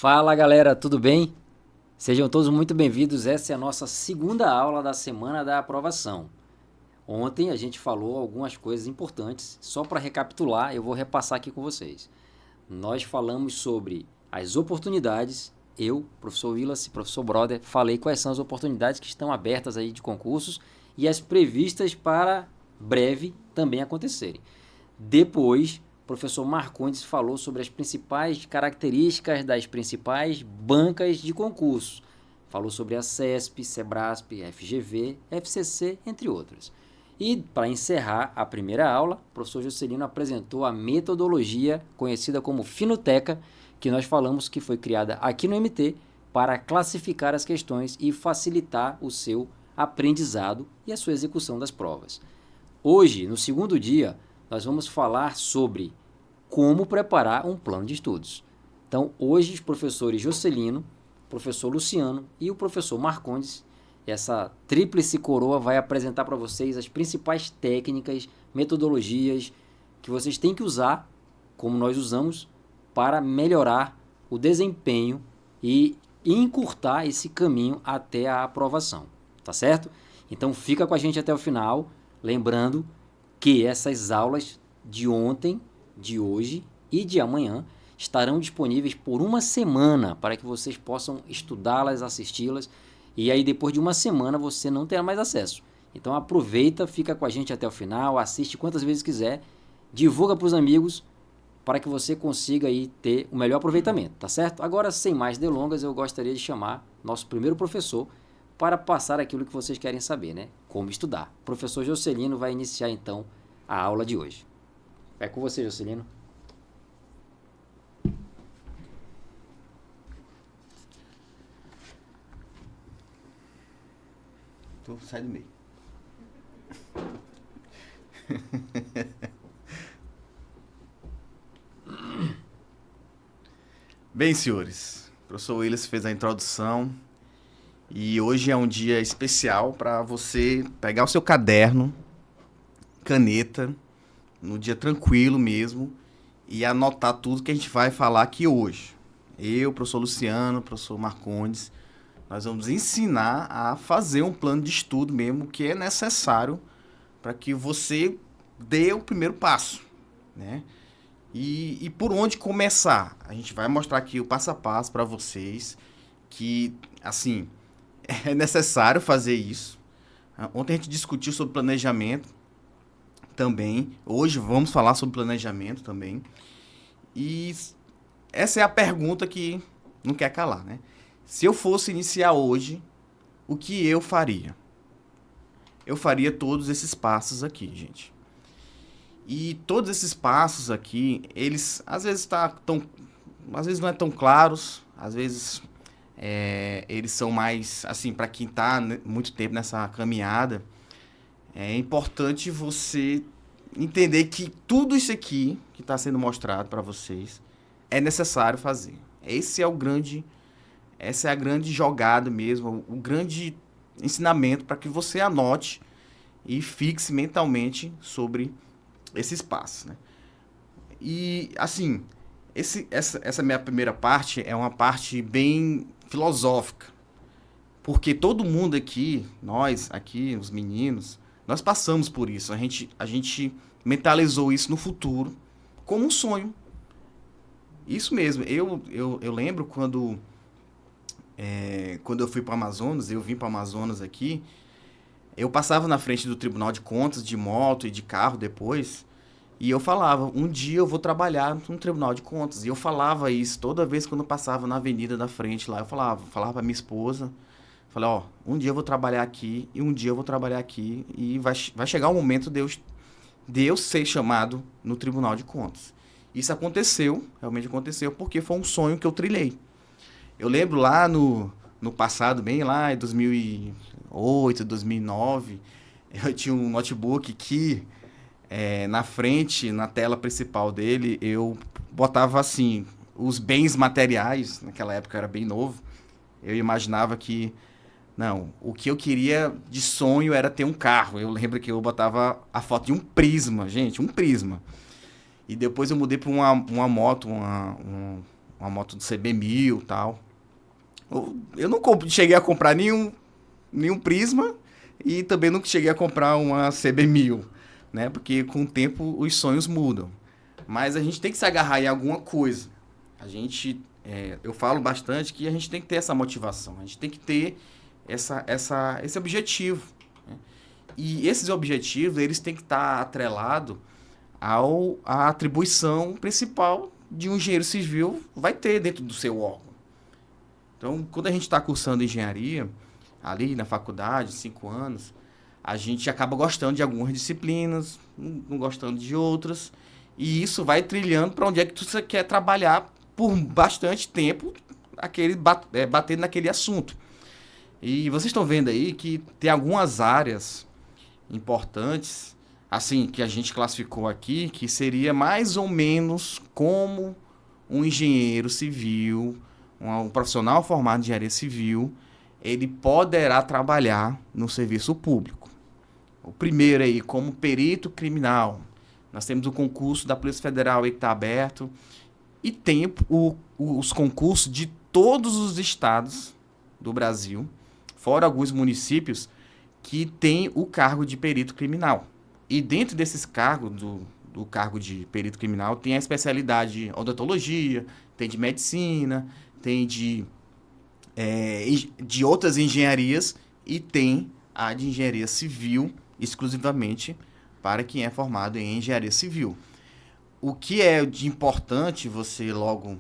Fala galera, tudo bem? Sejam todos muito bem-vindos. Essa é a nossa segunda aula da semana da aprovação. Ontem a gente falou algumas coisas importantes. Só para recapitular, eu vou repassar aqui com vocês. Nós falamos sobre as oportunidades. Eu, professor Willis, professor Broder, falei quais são as oportunidades que estão abertas aí de concursos e as previstas para breve também acontecerem. Depois, o professor Marcondes falou sobre as principais características das principais bancas de concurso. Falou sobre a CESP, SEBRASP, FGV, FCC, entre outras. E, para encerrar a primeira aula, o professor Juscelino apresentou a metodologia conhecida como Finoteca, que nós falamos que foi criada aqui no MT para classificar as questões e facilitar o seu aprendizado e a sua execução das provas. Hoje, no segundo dia, nós vamos falar sobre como preparar um plano de estudos. Então, hoje, os professores Juscelino, o professor Luciano e o professor Marcondes, essa tríplice coroa vai apresentar para vocês as principais técnicas, metodologias que vocês têm que usar, como nós usamos, para melhorar o desempenho e encurtar esse caminho até a aprovação, tá certo? Então, fica com a gente até o final, lembrando que essas aulas de ontem, de hoje e de amanhã estarão disponíveis por uma semana para que vocês possam estudá-las, assisti-las e aí depois de uma semana você não terá mais acesso. Então aproveita, fica com a gente até o final, assiste quantas vezes quiser, divulga para os amigos para que você consiga aí ter o melhor aproveitamento, tá certo? Agora, sem mais delongas, eu gostaria de chamar nosso primeiro professor para passar aquilo que vocês querem saber, né? Como estudar. O professor Juscelino vai iniciar então a aula de hoje. É com você, Juscelino. Tu sai do meio. Bem, senhores, o professor Willis fez a introdução e hoje é um dia especial para você pegar o seu caderno, caneta, no dia tranquilo mesmo, e anotar tudo que a gente vai falar aqui hoje. Eu, professor Luciano, professor Marcondes, nós vamos ensinar a fazer um plano de estudo mesmo que é necessário para que você dê o primeiro passo, né? E por onde começar? A gente vai mostrar aqui o passo a passo para vocês que, assim, é necessário fazer isso. Ontem a gente discutiu sobre planejamento também. Hoje vamos falar sobre planejamento também. E essa é a pergunta que não quer calar, né? Se eu fosse iniciar hoje, o que eu faria? Eu faria todos esses passos aqui, gente. E todos esses passos aqui, eles às vezes às vezes não é tão claros, às vezes eles são mais, assim, para quem está muito tempo nessa caminhada, é importante você entender que tudo isso aqui que está sendo mostrado para vocês é necessário fazer. Essa é a grande jogada mesmo, o grande ensinamento para que você anote e fixe mentalmente sobre esses passos, né? E, assim, essa minha primeira parte é uma parte bem filosófica, porque todo mundo aqui, nós aqui, os meninos, nós passamos por isso. A gente mentalizou isso no futuro como um sonho. Isso mesmo. Eu lembro quando eu fui para o Amazonas, eu vim para o Amazonas aqui, eu passava na frente do Tribunal de Contas, de moto e de carro depois, e eu falava, um dia eu vou trabalhar no Tribunal de Contas. E eu falava isso toda vez quando eu passava na avenida da frente lá. Eu falava para minha esposa, falei, ó, um dia eu vou trabalhar aqui, e um dia eu vou trabalhar aqui, e vai chegar o momento de eu ser chamado no Tribunal de Contas. Isso aconteceu, realmente aconteceu, porque foi um sonho que eu trilhei. Eu lembro lá no passado, bem lá em 2008, 2009, eu tinha um notebook que na frente, na tela principal dele, eu botava assim, os bens materiais, naquela época eu era bem novo, eu imaginava que, não, o que eu queria de sonho era ter um carro. Eu lembro que eu botava a foto de um Prisma, gente, um Prisma. E depois eu mudei para uma moto, uma uma moto do CB1000 e tal. Eu não cheguei a comprar nenhum Prisma e também não cheguei a comprar uma CB1000, né? Porque com o tempo os sonhos mudam. Mas a gente tem que se agarrar em alguma coisa. Eu falo bastante que a gente tem que ter essa motivação, a gente tem que ter esse objetivo, né? E esses objetivos, eles têm que estar atrelados à atribuição principal de um engenheiro civil vai ter dentro do seu órgão. Então, quando a gente está cursando engenharia, ali na faculdade, 5 anos, a gente acaba gostando de algumas disciplinas, não gostando de outras, e isso vai trilhando para onde é que você quer trabalhar por bastante tempo, batendo naquele assunto. E vocês estão vendo aí que tem algumas áreas importantes, assim, que a gente classificou aqui, que seria mais ou menos como um engenheiro civil, um profissional formado em engenharia civil, ele poderá trabalhar no serviço público. O primeiro aí, como perito criminal. Nós temos o concurso da Polícia Federal aí que está aberto. E tem os concursos de todos os estados do Brasil, fora alguns municípios, que tem o cargo de perito criminal. E dentro desses cargos, do cargo de perito criminal, tem a especialidade de odontologia, tem de medicina, tem de outras engenharias e tem a de engenharia civil, exclusivamente para quem é formado em engenharia civil. O que é de importante você logo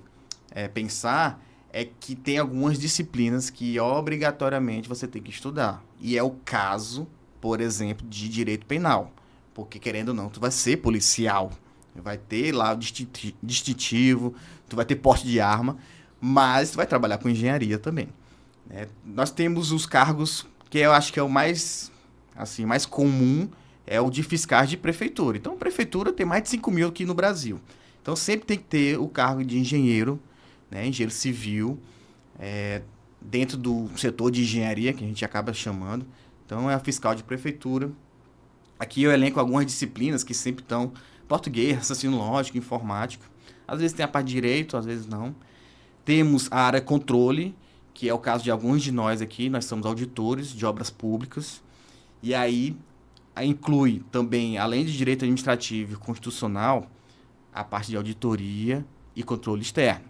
pensar é que tem algumas disciplinas que obrigatoriamente você tem que estudar. E é o caso, por exemplo, de direito penal. Porque, querendo ou não, tu vai ser policial. Vai ter lá o distintivo, tu vai ter porte de arma, mas tu vai trabalhar com engenharia também. Nós temos os cargos que eu acho que é o mais comum, é o de fiscais de prefeitura. Então, a prefeitura tem mais de 5 mil aqui no Brasil. Então, sempre tem que ter o cargo de engenheiro, né, engenheiro civil, dentro do setor de engenharia, que a gente acaba chamando. Então, é o fiscal de prefeitura. Aqui eu elenco algumas disciplinas que sempre estão: português, raciocínio lógico, informática. Às vezes tem a parte de direito, às vezes não. Temos a área controle, que é o caso de alguns de nós aqui. Nós somos auditores de obras públicas. E aí inclui também, além de direito administrativo e constitucional, a parte de auditoria e controle externo.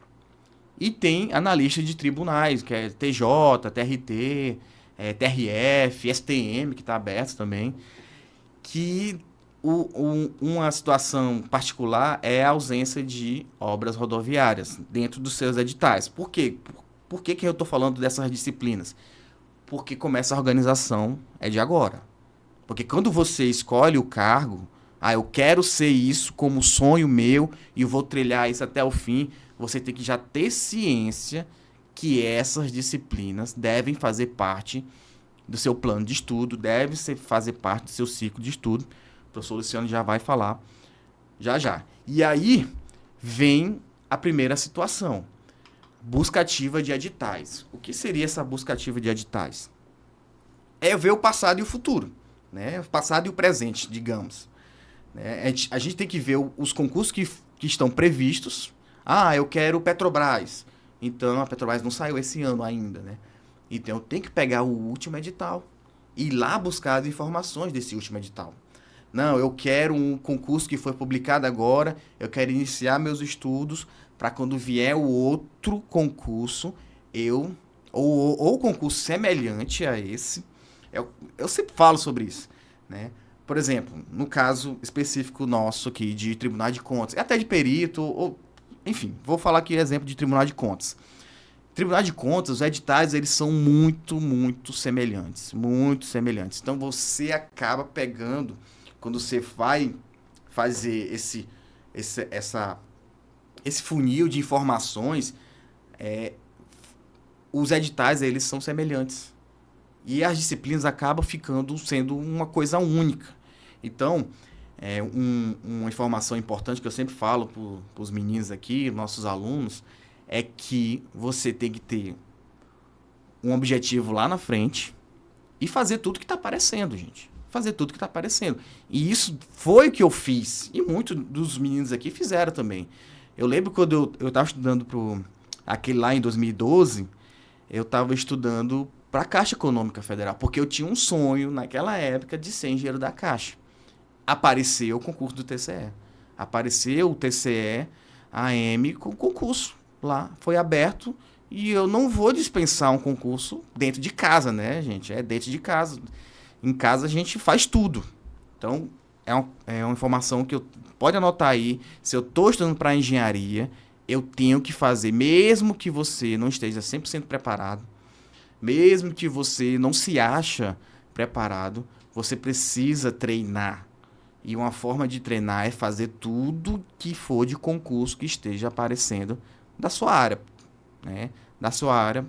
E tem analista de tribunais, que é TJ, TRT, TRF, STM, que está aberto também, que uma situação particular é a ausência de obras rodoviárias dentro dos seus editais. Por quê? Por que eu estou falando dessas disciplinas? Porque começa a organização de agora. Porque quando você escolhe o cargo, eu quero ser isso como sonho meu e eu vou trilhar isso até o fim, você tem que já ter ciência que essas disciplinas devem fazer parte do seu plano de estudo, devem fazer parte do seu ciclo de estudo. O professor Luciano já vai falar já. E aí vem a primeira situação: busca ativa de editais. O que seria essa busca ativa de editais? É ver o passado e o futuro, né? O passado e o presente, digamos. A gente tem que ver os concursos que estão previstos. Eu quero Petrobras. Então, a Petrobras não saiu esse ano ainda, né? Então, eu tenho que pegar o último edital e ir lá buscar as informações desse último edital. Não, eu quero um concurso que foi publicado agora, eu quero iniciar meus estudos para quando vier o outro concurso, ou concurso semelhante a esse. Eu sempre falo sobre isso, né? Por exemplo, no caso específico nosso aqui de Tribunal de Contas, até de perito, enfim, vou falar aqui exemplo de Tribunal de Contas. Tribunal de Contas, os editais, eles são muito, muito semelhantes. Muito semelhantes. Então, você acaba pegando, quando você vai fazer esse funil de informações, os editais, eles são semelhantes. E as disciplinas acabam sendo uma coisa única. Então, uma informação importante que eu sempre falo para os meninos aqui, nossos alunos, é que você tem que ter um objetivo lá na frente e fazer tudo que está aparecendo, gente. Fazer tudo que está aparecendo. E isso foi o que eu fiz. E muitos dos meninos aqui fizeram também. Eu lembro quando eu estava estudando aquele lá em 2012, eu estava estudando para a Caixa Econômica Federal, porque eu tinha um sonho naquela época de ser engenheiro da Caixa. Apareceu o concurso do TCE. Apareceu o TCE AM com concurso lá, foi aberto, e eu não vou dispensar um concurso dentro de casa, né, gente? É dentro de casa. Em casa a gente faz tudo. Então, é uma informação que eu pode anotar aí. Se eu estou estudando para engenharia, eu tenho que fazer, mesmo que você não esteja 100% preparado, mesmo que você não se acha preparado, você precisa treinar. E uma forma de treinar é fazer tudo que for de concurso que esteja aparecendo da sua área, né? Da sua área,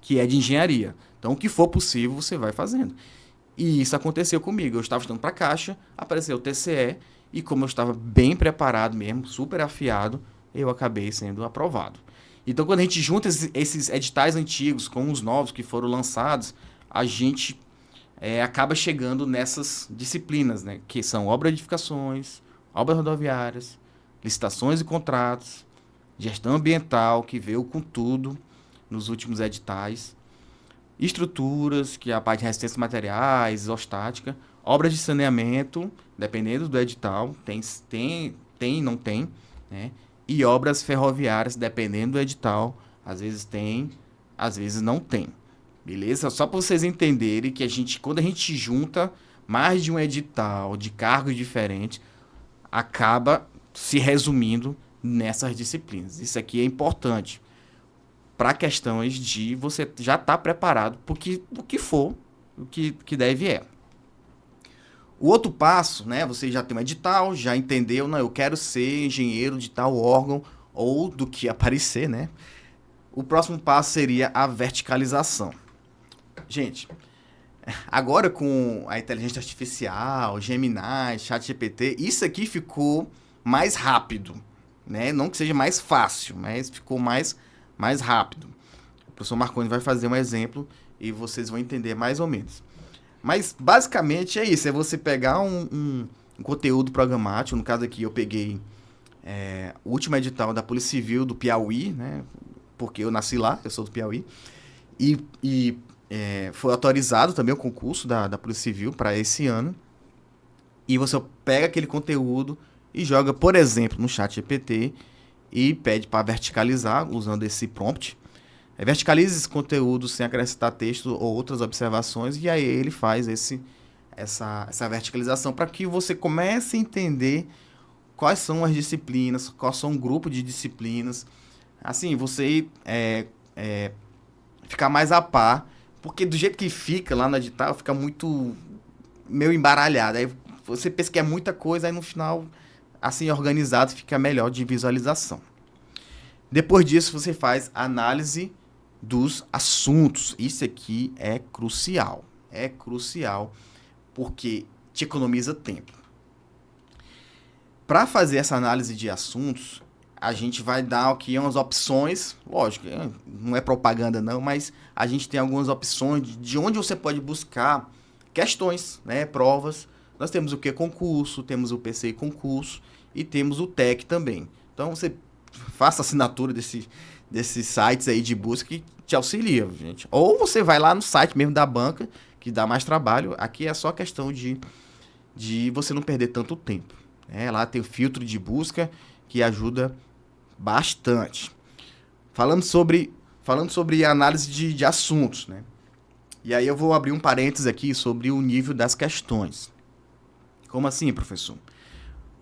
que é de engenharia. Então, o que for possível, você vai fazendo. E isso aconteceu comigo. Eu estava estudando para a Caixa, apareceu o TCE, e como eu estava bem preparado mesmo, super afiado, eu acabei sendo aprovado. Então, quando a gente junta esses editais antigos com os novos que foram lançados, a gente acaba chegando nessas disciplinas, né? Que são obras de edificações, obras rodoviárias, licitações e contratos, gestão ambiental, que veio com tudo nos últimos editais, estruturas, que é a parte de resistência a materiais, isostática, obras de saneamento, dependendo do edital, tem, não tem, né? E obras ferroviárias, dependendo do edital, às vezes tem, às vezes não tem. Beleza? Só para vocês entenderem que quando a gente junta mais de um edital de cargos diferentes, acaba se resumindo nessas disciplinas. Isso aqui é importante para questões de você já estar preparado porque o que for, o que deve é. O outro passo, né? Você já tem um edital, já entendeu, não, eu quero ser engenheiro de tal órgão ou do que aparecer, né? O próximo passo seria a verticalização. Gente, agora com a inteligência artificial, Gemini, ChatGPT, isso aqui ficou mais rápido, né? Não que seja mais fácil, mas ficou mais rápido. O professor Marconi vai fazer um exemplo e vocês vão entender mais ou menos. Mas, basicamente, é isso. É você pegar um conteúdo programático. No caso aqui, eu peguei o último edital da Polícia Civil do Piauí, né? Porque eu nasci lá, eu sou do Piauí. E foi autorizado também o concurso da Polícia Civil para esse ano. E você pega aquele conteúdo e joga, por exemplo, no ChatGPT e pede para verticalizar usando esse prompt. Verticalize esse conteúdo sem acrescentar texto ou outras observações, e aí ele faz essa verticalização para que você comece a entender quais são as disciplinas, quais são o grupo de disciplinas. Assim, você ficar mais a par, porque do jeito que fica lá no edital, fica muito meio embaralhado. Aí você pensa que é muita coisa, aí no final, assim organizado, fica melhor de visualização. Depois disso, você faz análise dos assuntos. Isso aqui é crucial. É crucial porque te economiza tempo. Para fazer essa análise de assuntos, a gente vai dar aqui umas opções. Lógico, não é propaganda não, mas a gente tem algumas opções de onde você pode buscar questões, né, provas. Nós temos o que? Concurso, temos o PCI concurso e temos o TEC também. Então, você faça assinatura desses sites aí de busca que te auxilia, gente. Ou você vai lá no site mesmo da banca, que dá mais trabalho. Aqui é só questão de você não perder tanto tempo. Lá tem o filtro de busca, que ajuda bastante. Falando sobre análise de assuntos, né? E aí eu vou abrir um parênteses aqui sobre o nível das questões. Como assim, professor?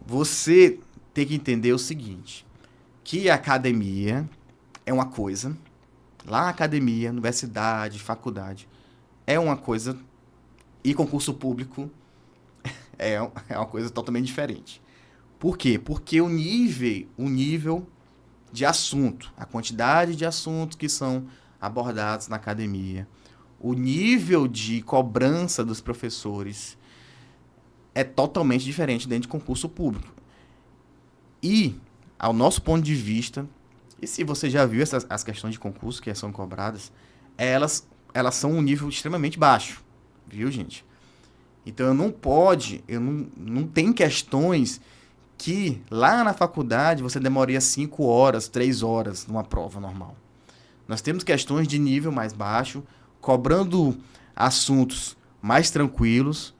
Você tem que entender o seguinte, que a academia é uma coisa, lá na academia, universidade, faculdade, é uma coisa, e concurso público é uma coisa totalmente diferente. Por quê? Porque o nível de assunto, a quantidade de assuntos que são abordados na academia, o nível de cobrança dos professores é totalmente diferente dentro de concurso público. E, ao nosso ponto de vista, e se você já viu as questões de concurso que são cobradas, elas são um nível extremamente baixo, viu, gente? Então, não tem questões que lá na faculdade você demoraria 5 horas, 3 horas numa prova normal. Nós temos questões de nível mais baixo, cobrando assuntos mais tranquilos,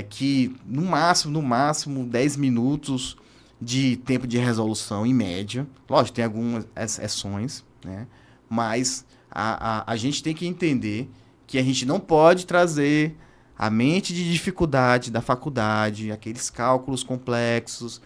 que no máximo 10 minutos de tempo de resolução em média. Lógico, tem algumas exceções, né? Mas a gente tem que entender que a gente não pode trazer a mente de dificuldade da faculdade, aqueles cálculos complexos,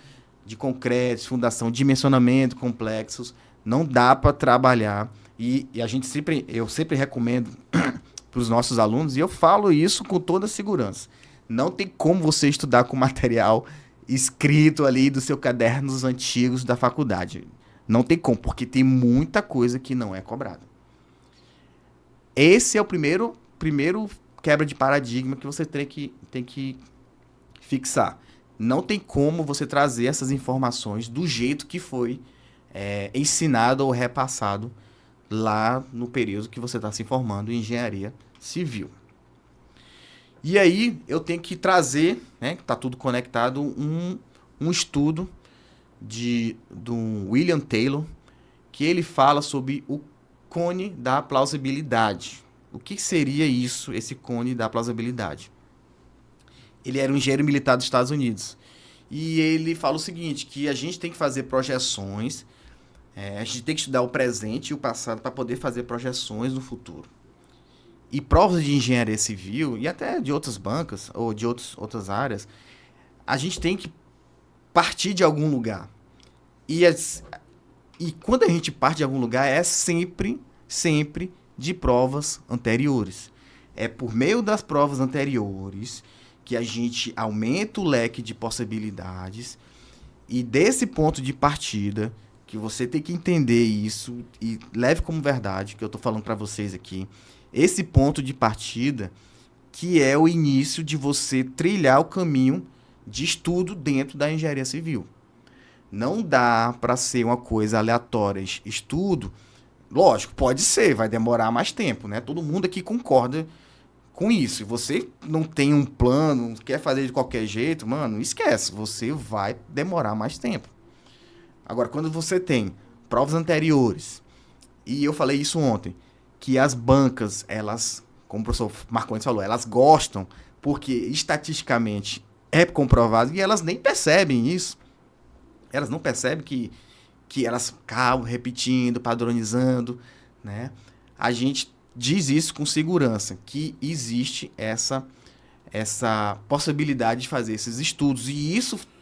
de concretos, fundação, dimensionamento complexos, não dá para trabalhar. E eu sempre recomendo para os nossos alunos, e eu falo isso com toda segurança, não tem como você estudar com material escrito ali dos seus cadernos antigos da faculdade. Não tem como, porque tem muita coisa que não é cobrada. Esse é o primeiro quebra de paradigma que você tem que fixar. Não tem como você trazer essas informações do jeito que foi ensinado ou repassado lá no período que você está se formando em engenharia civil. E aí eu tenho que trazer, né, que está tudo conectado, um estudo do William Taylor, que ele fala sobre o cone da plausibilidade. O que seria isso, esse cone da plausibilidade? Ele era um engenheiro militar dos Estados Unidos. E ele fala o seguinte, que a gente tem que fazer projeções, a gente tem que estudar o presente e o passado para poder fazer projeções no futuro. E provas de engenharia civil, e até de outras bancas, ou de outras áreas, a gente tem que partir de algum lugar. E quando a gente parte de algum lugar, é sempre de provas anteriores. É por meio das provas anteriores que a gente aumenta o leque de possibilidades, e desse ponto de partida, que você tem que entender isso e leve como verdade, que eu estou falando para vocês aqui, esse ponto de partida que é o início de você trilhar o caminho de estudo dentro da engenharia civil. Não dá para ser uma coisa aleatória. Estudo, lógico, pode ser, vai demorar mais tempo, né? Todo mundo aqui concorda com isso. Se você não tem um plano, quer fazer de qualquer jeito, mano, esquece. Você vai demorar mais tempo. Agora, quando você tem provas anteriores, e eu falei isso ontem, que as bancas, elas, como o professor Marcondes falou, elas gostam, porque estatisticamente é comprovado, e elas nem percebem isso. Elas não percebem que elas acabam repetindo, padronizando, né? A gente diz isso com segurança, que existe essa possibilidade de fazer esses estudos, e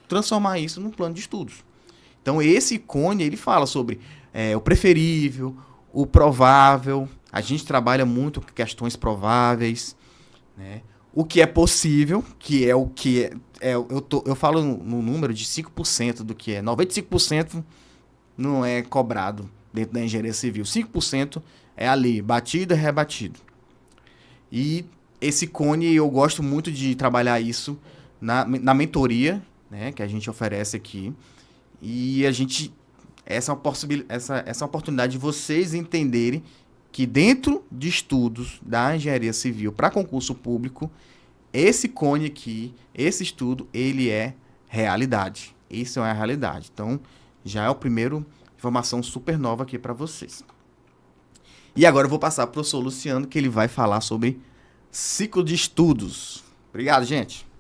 transformar isso num plano de estudos. Então, esse cone, ele fala sobre o preferível, o provável. A gente trabalha muito com questões prováveis, né? O que é possível, que é o que eu falo no número de 5% do que é. 95% não é cobrado dentro da engenharia civil. 5% é ali, batido e rebatido. E esse cone, eu gosto muito de trabalhar isso na mentoria, né, que a gente oferece aqui. E essa é uma oportunidade de vocês entenderem que dentro de estudos da engenharia civil para concurso público, esse cone aqui, esse estudo, ele é realidade. Isso é a realidade. Então, já é a primeira informação super nova aqui para vocês. E agora eu vou passar para o professor Luciano, que ele vai falar sobre ciclo de estudos. Obrigado, gente.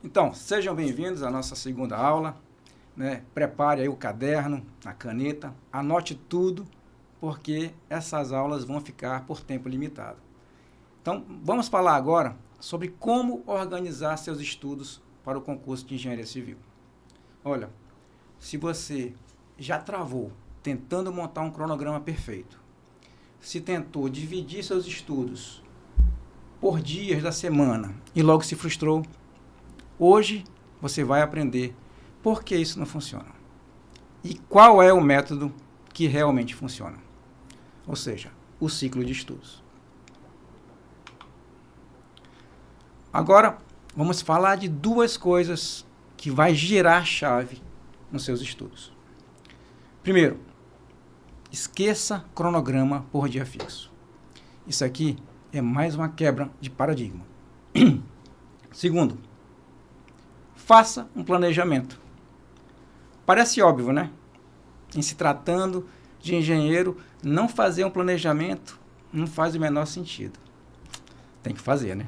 Então, sejam bem-vindos à nossa segunda aula, né? Prepare aí o caderno, a caneta, anote tudo, porque essas aulas vão ficar por tempo limitado. Então, vamos falar agora sobre como organizar seus estudos para o concurso de engenharia civil. Olha, se você já travou tentando montar um cronograma perfeito, se tentou dividir seus estudos por dias da semana e logo se frustrou, hoje você vai aprender por que isso não funciona. e qual é o método que realmente funciona. Ou seja, o ciclo de estudos. Agora, vamos falar de duas coisas que vai girar a chave nos seus estudos. Primeiro, esqueça cronograma por dia fixo. Isso aqui é mais uma quebra de paradigma. Segundo, faça um planejamento. Parece óbvio, né? Em se tratando de engenheiro, não fazer um planejamento não faz o menor sentido. Tem que fazer, né?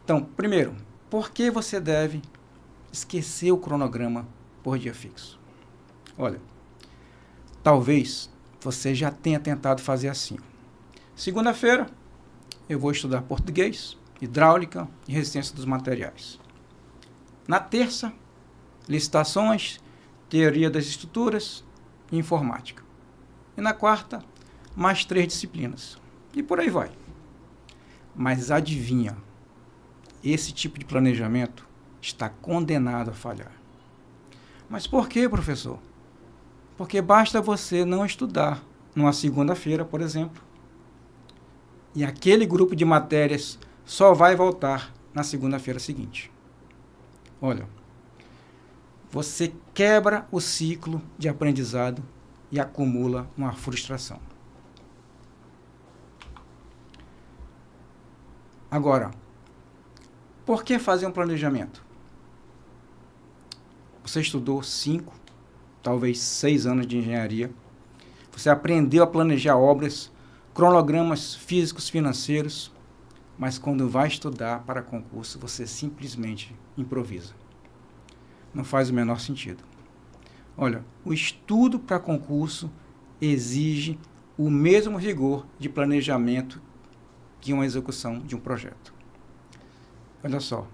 Então, primeiro, por que você deve esquecer o cronograma por dia fixo? Olha, talvez você já tenha tentado fazer assim. Segunda-feira, eu vou estudar português, hidráulica e resistência dos materiais. Na terça, licitações, teoria das estruturas e informática. E na quarta, mais 3 disciplinas. E por aí vai. Mas adivinha, esse tipo de planejamento está condenado a falhar. Mas por quê, professor? Porque basta você não estudar numa segunda-feira, por exemplo, e aquele grupo de matérias só vai voltar na segunda-feira seguinte. Olha, você quebra o ciclo de aprendizado e acumula uma frustração. Agora, por que fazer um planejamento? Você estudou 5, talvez 6 anos de engenharia. Você aprendeu a planejar obras, cronogramas físicos, financeiros, mas quando vai estudar para concurso, você simplesmente improvisa. Não faz o menor sentido. Olha, o estudo para concurso exige o mesmo rigor de planejamento que uma execução de um projeto. Olha só,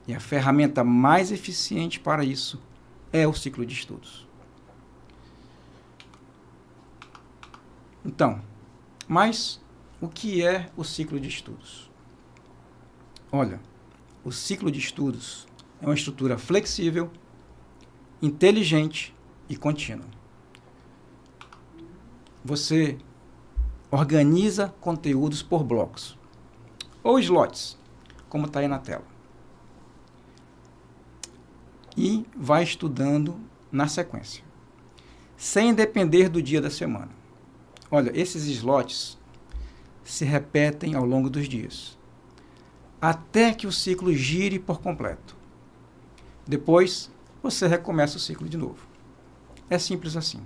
e a ferramenta mais eficiente para isso é o ciclo de estudos. Então, mas o que é o ciclo de estudos? Olha, o ciclo de estudos é uma estrutura flexível, inteligente e contínua. Você organiza conteúdos por blocos, ou slots, como está aí na tela. E vai estudando na sequência, sem depender do dia da semana. Olha, esses slots se repetem ao longo dos dias, até que o ciclo gire por completo. Depois, você recomeça o ciclo de novo. É simples assim.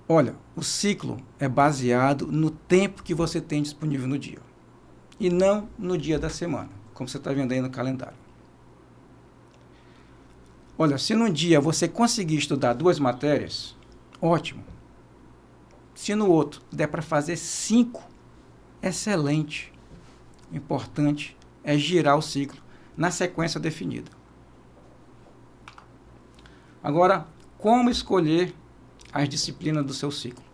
Olha, o ciclo é baseado no tempo que você tem disponível no dia, e não no dia da semana, como você está vendo aí no calendário. Olha, se num dia você conseguir estudar 2 matérias, ótimo. Se no outro der para fazer 5, excelente. O importante é girar o ciclo na sequência definida. Agora, como escolher as disciplinas do seu ciclo?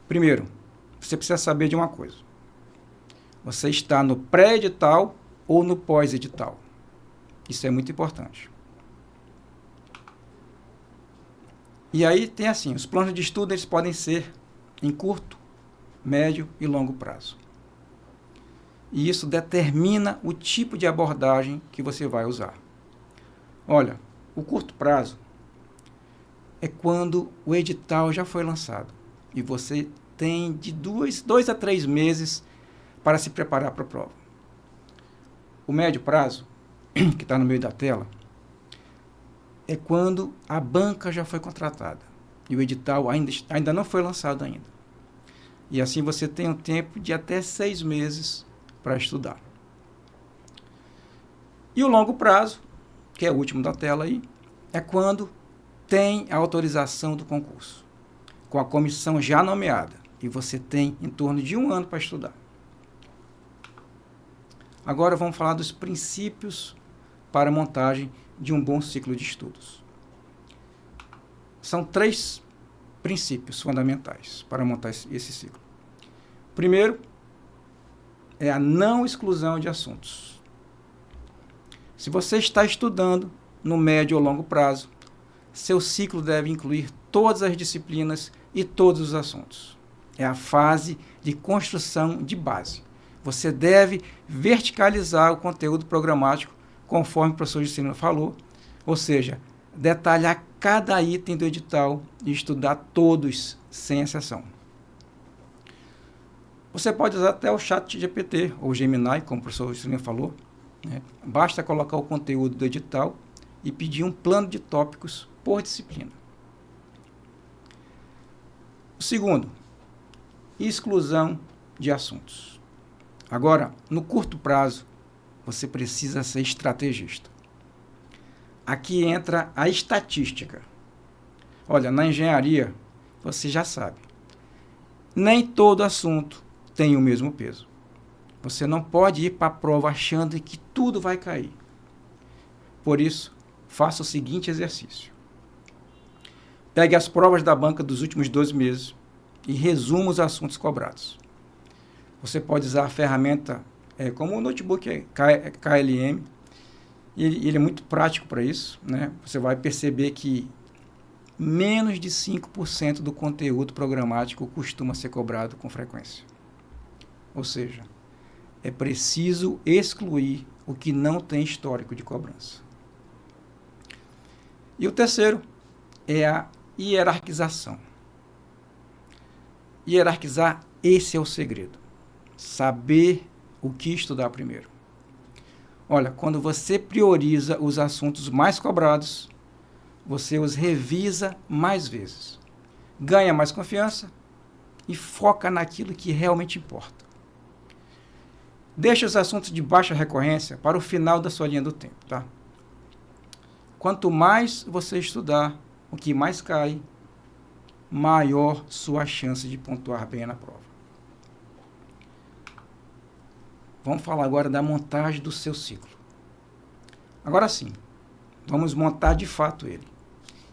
Primeiro, você precisa saber de uma coisa. Você está no pré-edital ou no pós-edital? Isso é muito importante. E aí tem assim, os planos de estudo eles podem ser em curto, médio e longo prazo. E isso determina o tipo de abordagem que você vai usar. Olha, o curto prazo é quando o edital já foi lançado e você tem de 2 a 3 meses para se preparar para a prova. O médio prazo, que está no meio da tela, é quando a banca já foi contratada e o edital ainda não foi lançado ainda. E assim você tem um tempo de até 6 meses para estudar. E o longo prazo, que é o último da tela aí, é quando tem a autorização do concurso, com a comissão já nomeada, e você tem em torno de 1 ano para estudar. Agora vamos falar dos princípios para a montagem de um bom ciclo de estudos. São 3 princípios fundamentais para montar esse ciclo. Primeiro, é a não exclusão de assuntos. Se você está estudando no médio ou longo prazo, seu ciclo deve incluir todas as disciplinas e todos os assuntos. É a fase de construção de base. Você deve verticalizar o conteúdo programático, conforme o professor Juscelino falou, ou seja, detalhar cada item do edital e estudar todos, sem exceção. Você pode usar até o ChatGPT ou Gemini, como o professor Juscelino falou, né? Basta colocar o conteúdo do edital e pedir um plano de tópicos por disciplina. O segundo, exclusão de assuntos. Agora, no curto prazo, você precisa ser estrategista. Aqui entra a estatística. Olha, na engenharia, você já sabe, nem todo assunto tem o mesmo peso. Você não pode ir para a prova achando que tudo vai cair. Por isso, faça o seguinte exercício. Pegue as provas da banca dos últimos 12 meses e resuma os assuntos cobrados. Você pode usar a ferramenta como o notebook KLM, e ele é muito prático para isso, né? Você vai perceber que menos de 5% do conteúdo programático costuma ser cobrado com frequência. Ou seja, é preciso excluir o que não tem histórico de cobrança. E o terceiro é a hierarquização. Hierarquizar, esse é o segredo. Saber o que estudar primeiro. Olha, quando você prioriza os assuntos mais cobrados, você os revisa mais vezes. Ganha mais confiança e foca naquilo que realmente importa. Deixa os assuntos de baixa recorrência para o final da sua linha do tempo, tá? Quanto mais você estudar, o que mais cai, maior sua chance de pontuar bem na prova. Vamos falar agora da montagem do seu ciclo. Agora sim, vamos montar de fato ele.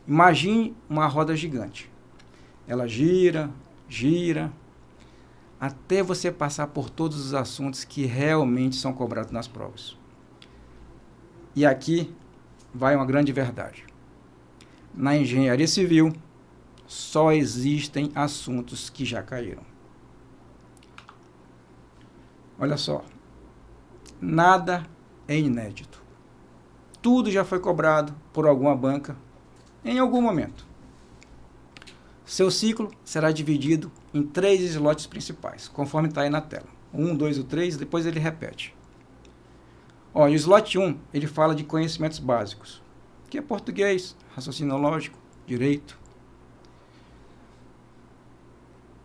Imagine uma roda gigante. Ela gira, gira, até você passar por todos os assuntos que realmente são cobrados nas provas. E aqui vai uma grande verdade. Na engenharia civil, só existem assuntos que já caíram. Olha só, nada é inédito. Tudo já foi cobrado por alguma banca em algum momento. Seu ciclo será dividido em 3 slots principais, conforme está aí na tela. 1, 2 e 3, depois ele repete. Ó, e o slot 1, ele fala de conhecimentos básicos, que é português, raciocínio lógico, direito.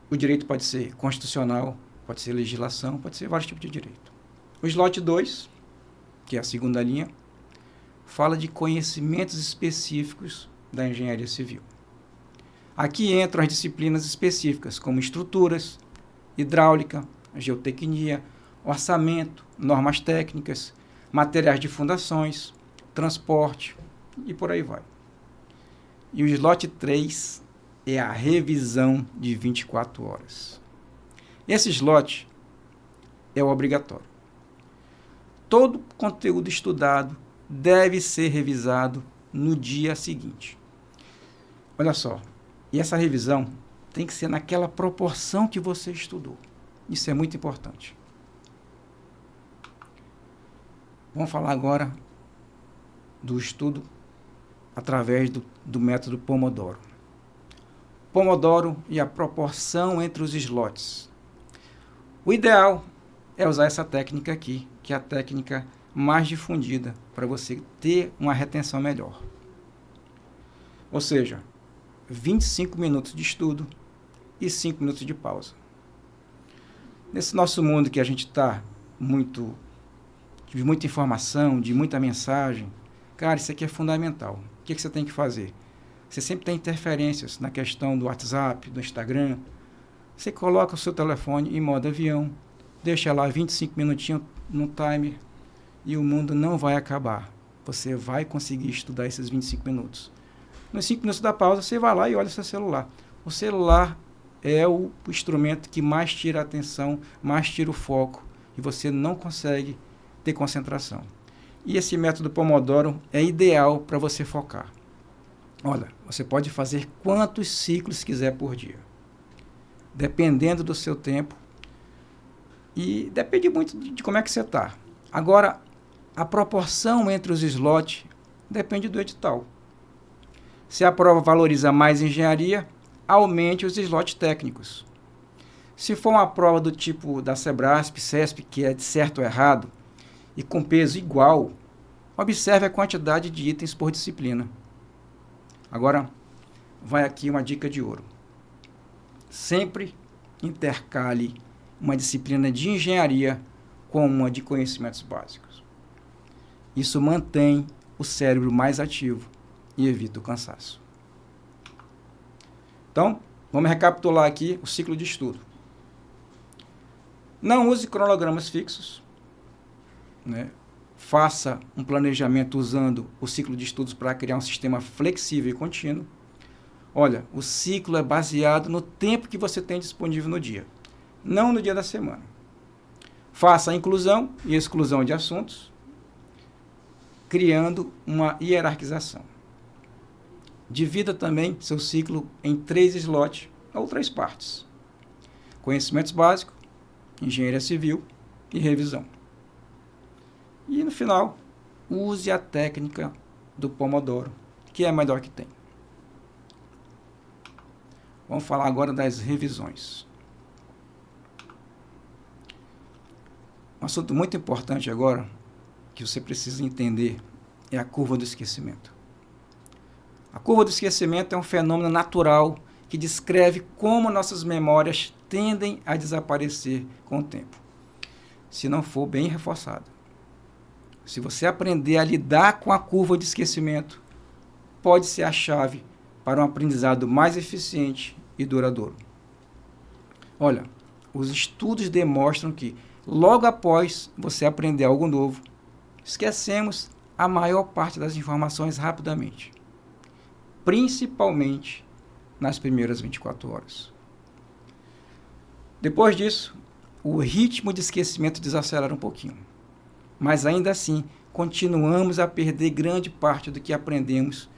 O direito pode ser constitucional, pode ser legislação, pode ser vários tipos de direito. O slot 2, que é a segunda linha, fala de conhecimentos específicos da engenharia civil. Aqui entram as disciplinas específicas, como estruturas, hidráulica, geotecnia, orçamento, normas técnicas, materiais de fundações, transporte e por aí vai. E o slot 3 é a revisão de 24 horas. Esse slot é o obrigatório. Todo conteúdo estudado deve ser revisado no dia seguinte. Olha só, e essa revisão tem que ser naquela proporção que você estudou. Isso é muito importante. Vamos falar agora do estudo através do método Pomodoro. Pomodoro e a proporção entre os slots. O ideal é usar essa técnica aqui, que é a técnica mais difundida para você ter uma retenção melhor. Ou seja, 25 minutos de estudo e 5 minutos de pausa. Nesse nosso mundo que a gente está de muita informação, de muita mensagem, cara, isso aqui é fundamental. O que você tem que fazer? Você sempre tem interferências na questão do WhatsApp, do Instagram. Você coloca o seu telefone em modo avião, deixa lá 25 minutinhos no timer e o mundo não vai acabar. Você vai conseguir estudar esses 25 minutos. Nos 5 minutos da pausa, você vai lá e olha o seu celular. O celular é o instrumento que mais tira a atenção, mais tira o foco, e você não consegue ter concentração. E esse método Pomodoro é ideal para você focar. Olha, você pode fazer quantos ciclos quiser por dia, dependendo do seu tempo e depende muito de como é que você está. Agora, a proporção entre os slots depende do edital. Se a prova valoriza mais engenharia, aumente os slots técnicos. Se for uma prova do tipo da Sebrasp, CESP, que é de certo ou errado, e com peso igual, observe a quantidade de itens por disciplina. Agora, vai aqui uma dica de ouro. Sempre intercale uma disciplina de engenharia com uma de conhecimentos básicos. Isso mantém o cérebro mais ativo e evita o cansaço. Então, vamos recapitular aqui o ciclo de estudo. Não use cronogramas fixos, né? Faça um planejamento usando o ciclo de estudos para criar um sistema flexível e contínuo. Olha, o ciclo é baseado no tempo que você tem disponível no dia, não no dia da semana. Faça a inclusão e exclusão de assuntos, criando uma hierarquização. Divida também seu ciclo em 3 slots ou 3 partes: conhecimentos básicos, engenharia civil e revisão. E no final, use a técnica do Pomodoro, que é a melhor que tem. Vamos falar agora das revisões. Um assunto muito importante agora, que você precisa entender, é a curva do esquecimento. A curva do esquecimento é um fenômeno natural que descreve como nossas memórias tendem a desaparecer com o tempo, se não for bem reforçado. Se você aprender a lidar com a curva de esquecimento, pode ser a chave para um aprendizado mais eficiente e duradouro. Olha, os estudos demonstram que, logo após você aprender algo novo, esquecemos a maior parte das informações rapidamente, principalmente nas primeiras 24 horas. Depois disso, o ritmo de esquecimento desacelera um pouquinho. Mas ainda assim, continuamos a perder grande parte do que aprendemos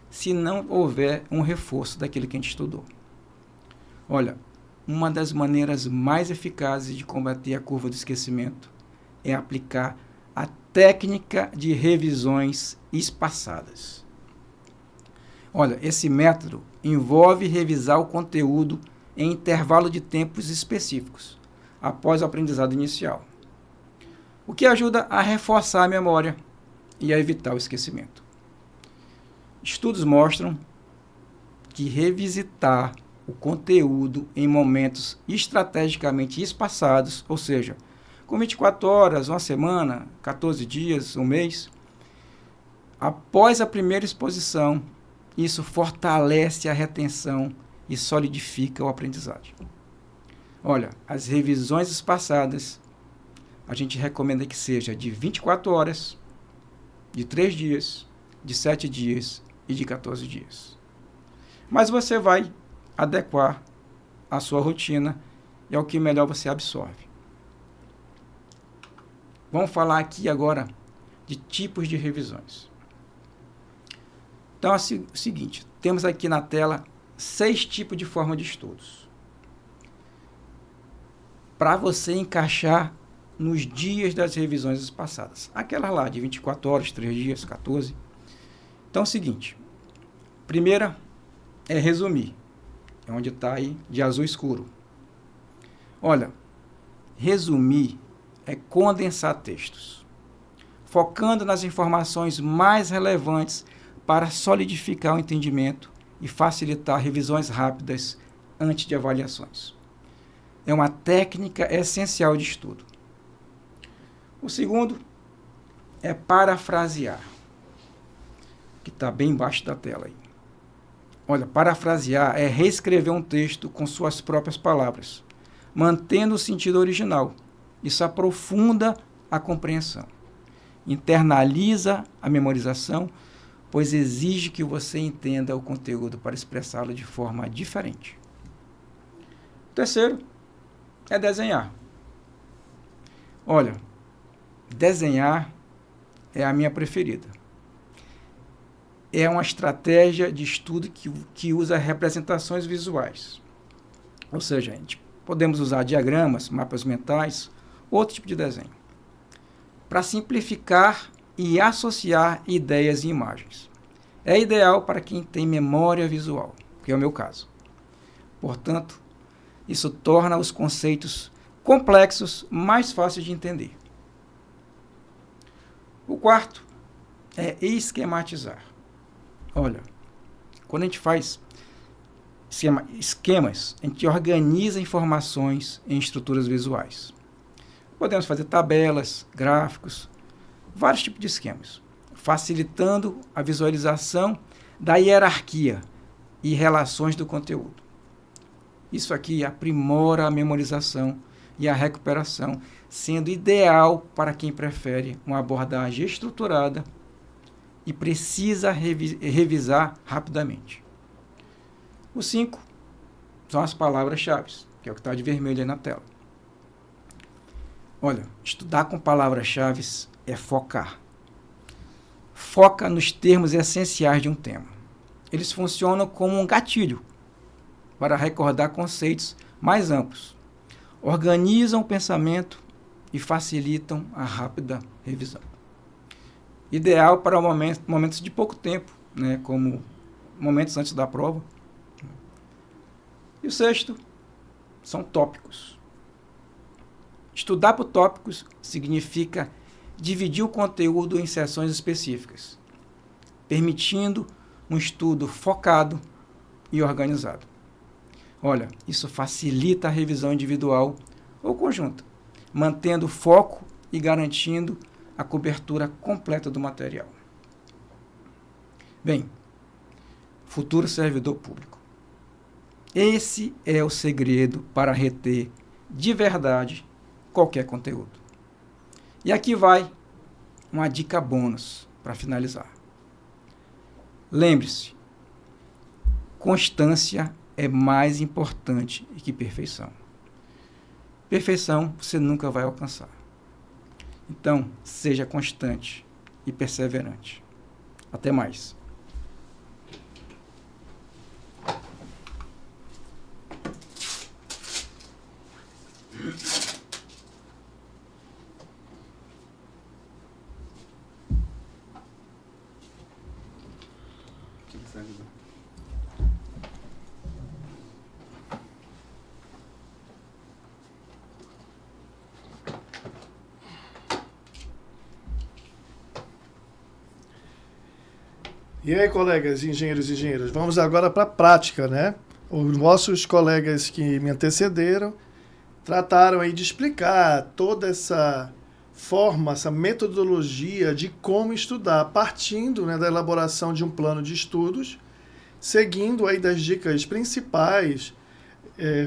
se não houver um reforço daquilo que a gente estudou. Olha, uma das maneiras mais eficazes de combater a curva do esquecimento é aplicar a técnica de revisões espaçadas. Olha, esse método envolve revisar o conteúdo em intervalo de tempos específicos, após o aprendizado inicial, o que ajuda a reforçar a memória e a evitar o esquecimento. Estudos mostram que revisitar o conteúdo em momentos estrategicamente espaçados, ou seja, com 24 horas, uma semana, 14 dias, um mês, após a primeira exposição, isso fortalece a retenção e solidifica o aprendizagem. Olha, as revisões espaçadas, a gente recomenda que seja de 24 horas, de 3 dias, de 7 dias e de 14 dias. Mas você vai adequar a sua rotina e ao que melhor você absorve. Vamos falar aqui agora de tipos de revisões. Então é o seguinte, temos aqui na tela 6 tipos de forma de estudos, para você encaixar nos dias das revisões passadas. Aquelas lá de 24 horas, 3 dias, 14. Então é o seguinte, primeira é resumir, é onde está aí de azul escuro. Olha, resumir é condensar textos, focando nas informações mais relevantes para solidificar o entendimento e facilitar revisões rápidas antes de avaliações. É uma técnica essencial de estudo. O segundo é parafrasear, que está bem embaixo da tela aí. Olha, parafrasear é reescrever um texto com suas próprias palavras, mantendo o sentido original. Isso aprofunda a compreensão, internaliza a memorização, pois exige que você entenda o conteúdo para expressá-lo de forma diferente. O terceiro é desenhar. Olha, desenhar é a minha preferida. É uma estratégia de estudo que usa representações visuais. Ou seja, a gente podemos usar diagramas, mapas mentais, outro tipo de desenho, para simplificar e associar ideias e imagens. É ideal para quem tem memória visual, que é o meu caso. Portanto, isso torna os conceitos complexos mais fáceis de entender. O quarto é esquematizar. Olha, quando a gente faz esquemas, a gente organiza informações em estruturas visuais. Podemos fazer tabelas, gráficos, vários tipos de esquemas, facilitando a visualização da hierarquia e relações do conteúdo. Isso aqui aprimora a memorização e a recuperação, sendo ideal para quem prefere uma abordagem estruturada e precisa revisar rapidamente. O 5 são as palavras-chave, que é o que está de vermelho aí na tela. Olha, estudar com palavras-chave é focar. Foca nos termos essenciais de um tema. Eles funcionam como um gatilho para recordar conceitos mais amplos. Organizam o pensamento e facilitam a rápida revisão. Ideal para momentos de pouco tempo, né, como momentos antes da prova. E o 6º são tópicos. Estudar por tópicos significa dividir o conteúdo em seções específicas, permitindo um estudo focado e organizado. Olha, isso facilita a revisão individual ou conjunta, mantendo o foco e garantindo a cobertura completa do material. Bem, futuro servidor público. Esse é o segredo para reter de verdade qualquer conteúdo. E aqui vai uma dica bônus para finalizar. Lembre-se, constância é mais importante que perfeição. Perfeição você nunca vai alcançar. Então, seja constante e perseverante. Até mais. E aí, colegas, engenheiros e engenheiras, vamos agora para a prática, né? Os nossos colegas que me antecederam trataram aí de explicar toda essa forma, essa metodologia de como estudar, partindo, né, da elaboração de um plano de estudos, seguindo aí das dicas principais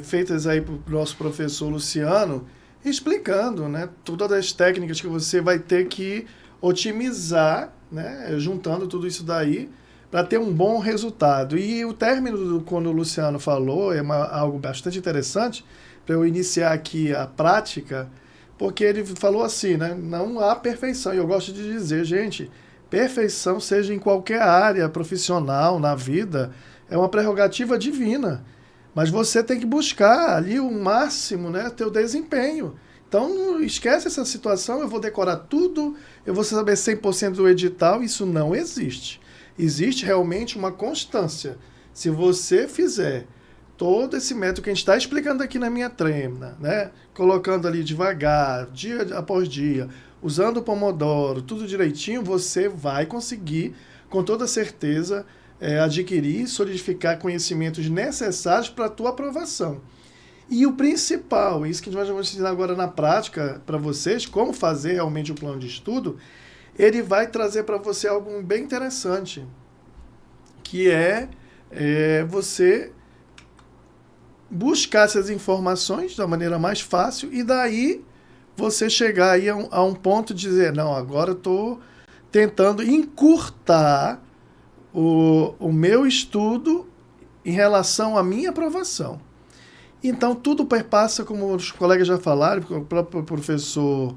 feitas aí pelo nosso professor Luciano, explicando, né, todas as técnicas que você vai ter que otimizar, né, juntando tudo isso daí para ter um bom resultado. E o término, quando o Luciano falou, algo bastante interessante para eu iniciar aqui a prática, porque ele falou assim, né, não há perfeição. E eu gosto de dizer, gente, perfeição, seja em qualquer área profissional, na vida, é uma prerrogativa divina. Mas você tem que buscar ali o máximo, né, teu desempenho. Então, não esquece essa situação, eu vou decorar tudo, eu vou saber 100% do edital, isso não existe. Existe realmente uma constância. Se você fizer todo esse método que a gente está explicando aqui na minha tremna, né? Colocando ali devagar, dia após dia, usando o Pomodoro, tudo direitinho, você vai conseguir, com toda certeza, adquirir e solidificar conhecimentos necessários para a tua aprovação. E o principal, isso que nós vamos ensinar agora na prática para vocês, como fazer realmente o plano de estudo, ele vai trazer para você algo bem interessante, que é você buscar essas informações da maneira mais fácil e daí você chegar aí a um ponto de dizer, não, agora eu estou tentando encurtar o meu estudo em relação à minha aprovação. Então, tudo perpassa, como os colegas já falaram, o próprio professor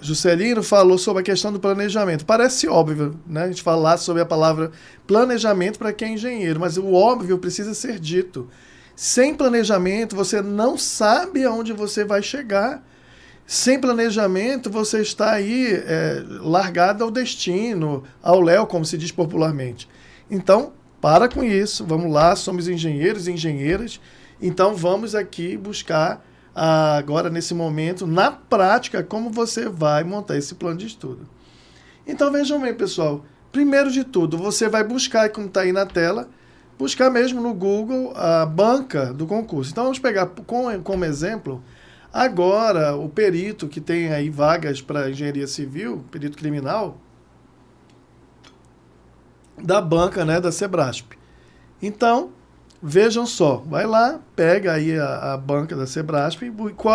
Juscelino falou sobre a questão do planejamento. Parece óbvio, né, a gente falar sobre a palavra planejamento para quem é engenheiro, mas o óbvio precisa ser dito. Sem planejamento, você não sabe aonde você vai chegar. Sem planejamento, você está aí largado ao destino, ao léu, como se diz popularmente. Então, para com isso, vamos lá, somos engenheiros e engenheiras, então vamos aqui buscar agora, nesse momento, na prática, como você vai montar esse plano de estudo. Então, vejam bem, pessoal. Primeiro de tudo, você vai buscar, como está aí na tela, buscar mesmo no Google a banca do concurso. Então, vamos pegar como exemplo, agora, o perito que tem aí vagas para engenharia civil, perito criminal, da banca, né, da Sebrasp. Então, vejam só, vai lá, pega aí a banca da Sebrasp,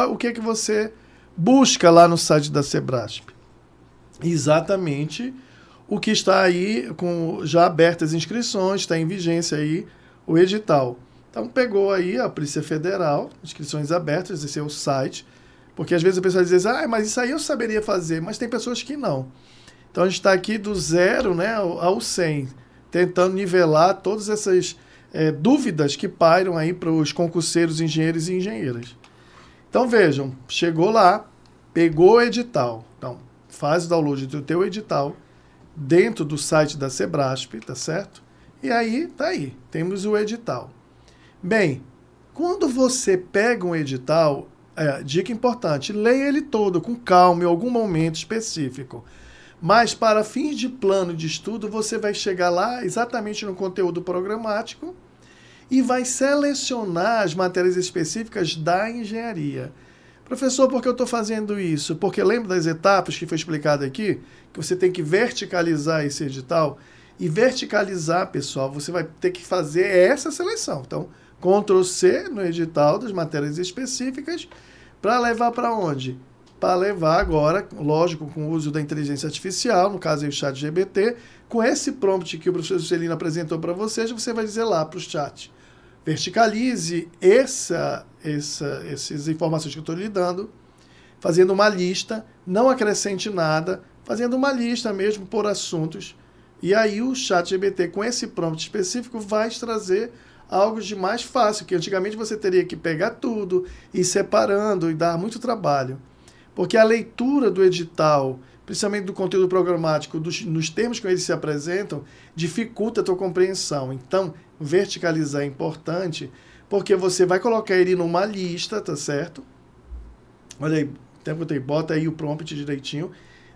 o que é que você busca lá no site da Sebrasp? Exatamente o que está aí, com já abertas as inscrições, está em vigência aí o edital. Então, pegou aí a Polícia Federal, inscrições abertas, esse é o site, porque às vezes a pessoa diz, mas isso aí eu saberia fazer, mas tem pessoas que não. Então, a gente está aqui do 0, né, ao 100, tentando nivelar todas essas dúvidas que pairam aí para os concurseiros, engenheiros e engenheiras. Então, vejam, chegou lá, pegou o edital. Então, faz o download do teu edital dentro do site da Sebrasp, tá certo? E aí, tá aí, temos o edital. Bem, quando você pega um edital, dica importante, leia ele todo com calma em algum momento específico. Mas para fins de plano de estudo, você vai chegar lá exatamente no conteúdo programático e vai selecionar as matérias específicas da engenharia. Professor, por que eu estou fazendo isso? Porque lembra das etapas que foi explicado aqui? Que você tem que verticalizar esse edital. E verticalizar, pessoal, você vai ter que fazer essa seleção. Então, Ctrl+C no edital das matérias específicas para levar para onde? Para levar agora, lógico, com o uso da inteligência artificial, no caso aí o ChatGPT, com esse prompt que o professor Juscelino apresentou para vocês, você vai dizer lá para o chat, verticalize essas informações que eu estou lhe dando, fazendo uma lista, não acrescente nada, fazendo uma lista mesmo por assuntos, e aí o ChatGPT com esse prompt específico vai te trazer algo de mais fácil, que antigamente você teria que pegar tudo, ir separando e dar muito trabalho. Porque a leitura do edital, principalmente do conteúdo programático, nos termos que eles se apresentam, dificulta a tua compreensão. Então, verticalizar é importante, porque você vai colocar ele numa lista, tá certo? Olha aí, bota aí o prompt direitinho.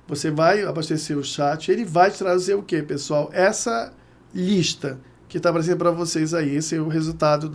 Você vai abastecer o chat, ele vai te trazer o quê, pessoal? Essa lista que está aparecendo para vocês aí. Esse é o resultado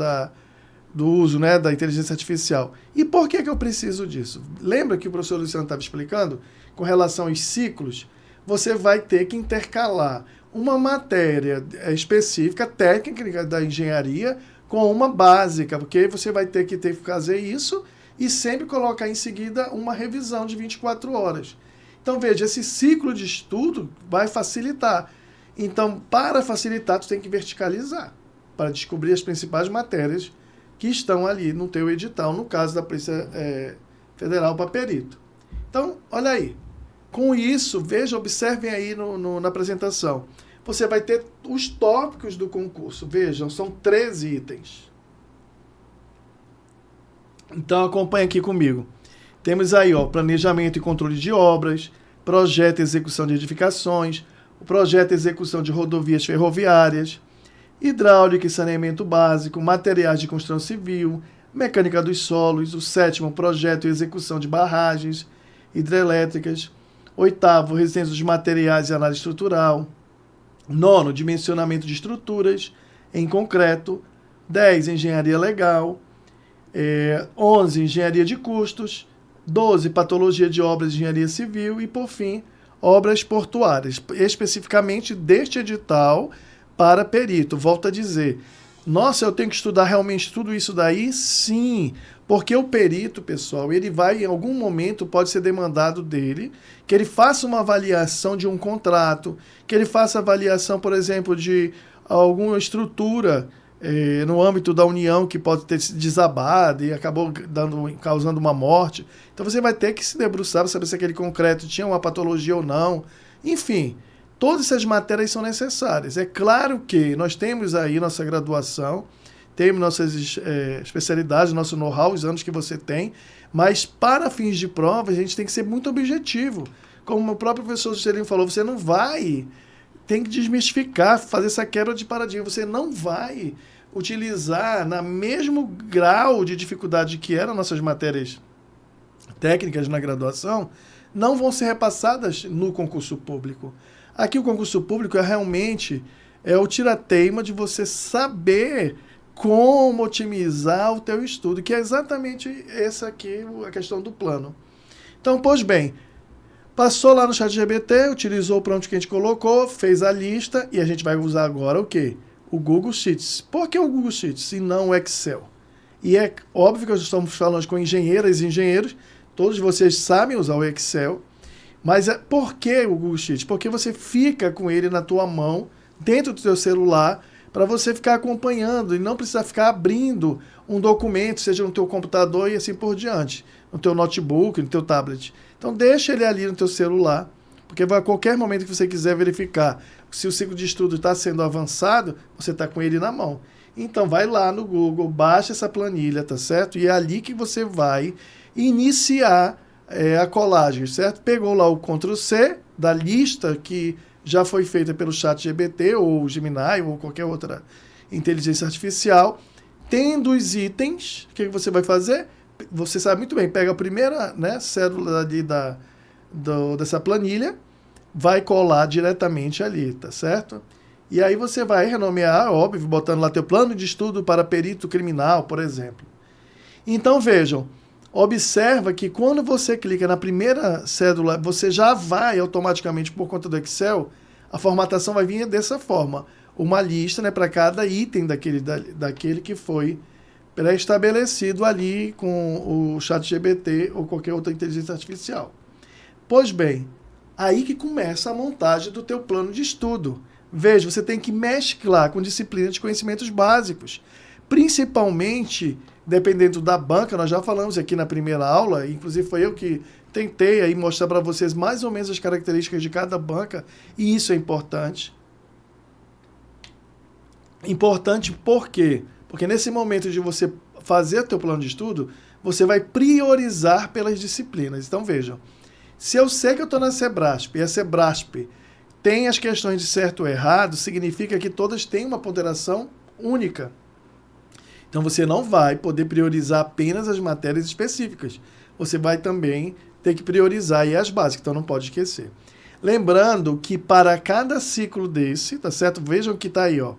do uso, né, da inteligência artificial. E por que eu preciso disso? Lembra que o professor Luciano estava explicando? Com relação aos ciclos, você vai ter que intercalar uma matéria específica, técnica da engenharia, com uma básica, porque você vai ter que fazer isso e sempre colocar em seguida uma revisão de 24 horas. Então, veja, esse ciclo de estudo vai facilitar. Então, para facilitar, tu tem que verticalizar, para descobrir as principais matérias que estão ali no teu edital, no caso da Polícia Federal para perito. Então, olha aí. Com isso, veja, observem aí na apresentação. Você vai ter os tópicos do concurso. Vejam, são 13 itens. Então, acompanha aqui comigo. Temos aí, planejamento e controle de obras, projeto e execução de edificações, o projeto e execução de rodovias ferroviárias, hidráulica e saneamento básico, materiais de construção civil, mecânica dos solos, o 7º, projeto e execução de barragens hidrelétricas, 8º, resistência dos materiais e análise estrutural, 9º, dimensionamento de estruturas em concreto, 10, engenharia legal, 11, engenharia de custos, 12, patologia de obras de engenharia civil e, por fim, obras portuárias, especificamente deste edital para perito. Volto a dizer, nossa, eu tenho que estudar realmente tudo isso daí? Sim, porque o perito, pessoal, ele vai, em algum momento, pode ser demandado dele, que ele faça uma avaliação de um contrato, que ele faça avaliação, por exemplo, de alguma estrutura no âmbito da união que pode ter se desabado e acabou causando uma morte. Então você vai ter que se debruçar para saber se aquele concreto tinha uma patologia ou não. Enfim, todas essas matérias são necessárias. É claro que nós temos aí nossa graduação, temos nossas especialidades, nosso know-how, os anos que você tem, mas para fins de prova a gente tem que ser muito objetivo. Como o próprio professor Juscelino falou, você não vai... Tem que desmistificar, fazer essa quebra de paradigma. Você não vai utilizar no mesmo grau de dificuldade que eram nossas matérias técnicas na graduação, não vão ser repassadas no concurso público. Aqui o concurso público realmente o tira-teima de você saber como otimizar o teu estudo, que é exatamente essa aqui, a questão do plano. Então, pois bem, passou lá no ChatGPT, utilizou o prompt que a gente colocou, fez a lista e a gente vai usar agora o quê? O Google Sheets. Por que o Google Sheets e não o Excel? E é óbvio que nós estamos falando com engenheiras e engenheiros, todos vocês sabem usar o Excel, mas por que o Google Sheets? Porque você fica com ele na tua mão, dentro do teu celular, para você ficar acompanhando e não precisar ficar abrindo um documento, seja no teu computador e assim por diante, no teu notebook, no teu tablet. Então deixa ele ali no teu celular, porque a qualquer momento que você quiser verificar se o ciclo de estudo está sendo avançado, você está com ele na mão. Então vai lá no Google, baixa essa planilha, tá certo? E é ali que você vai iniciar a colagem, certo? Pegou lá o Ctrl+C da lista que já foi feita pelo ChatGPT ou Gemini ou qualquer outra inteligência artificial. Tendo os itens, o que você vai fazer? Você sabe muito bem, pega a primeira cédula ali dessa planilha, vai colar diretamente ali, tá certo? E aí você vai renomear, óbvio, botando lá teu plano de estudo para perito criminal, por exemplo. Então vejam, observa que quando você clica na primeira cédula, você já vai automaticamente, por conta do Excel, a formatação vai vir dessa forma. Uma lista para cada item daquele que foi pré-estabelecido ali com o ChatGPT ou qualquer outra inteligência artificial. Pois bem, aí que começa a montagem do teu plano de estudo. Veja, você tem que mesclar com disciplina de conhecimentos básicos, principalmente dependendo da banca. Nós já falamos aqui na primeira aula, inclusive foi eu que tentei aí mostrar para vocês mais ou menos as características de cada banca, e isso é importante. Importante por quê? Porque nesse momento de você fazer o teu plano de estudo, você vai priorizar pelas disciplinas. Então vejam, se eu sei que eu estou na Sebrasp e a Sebrasp tem as questões de certo ou errado, significa que todas têm uma ponderação única. Então você não vai poder priorizar apenas as matérias específicas. Você vai também ter que priorizar aí as básicas, então não pode esquecer. Lembrando que para cada ciclo desse, tá certo? Vejam que está aí, ó.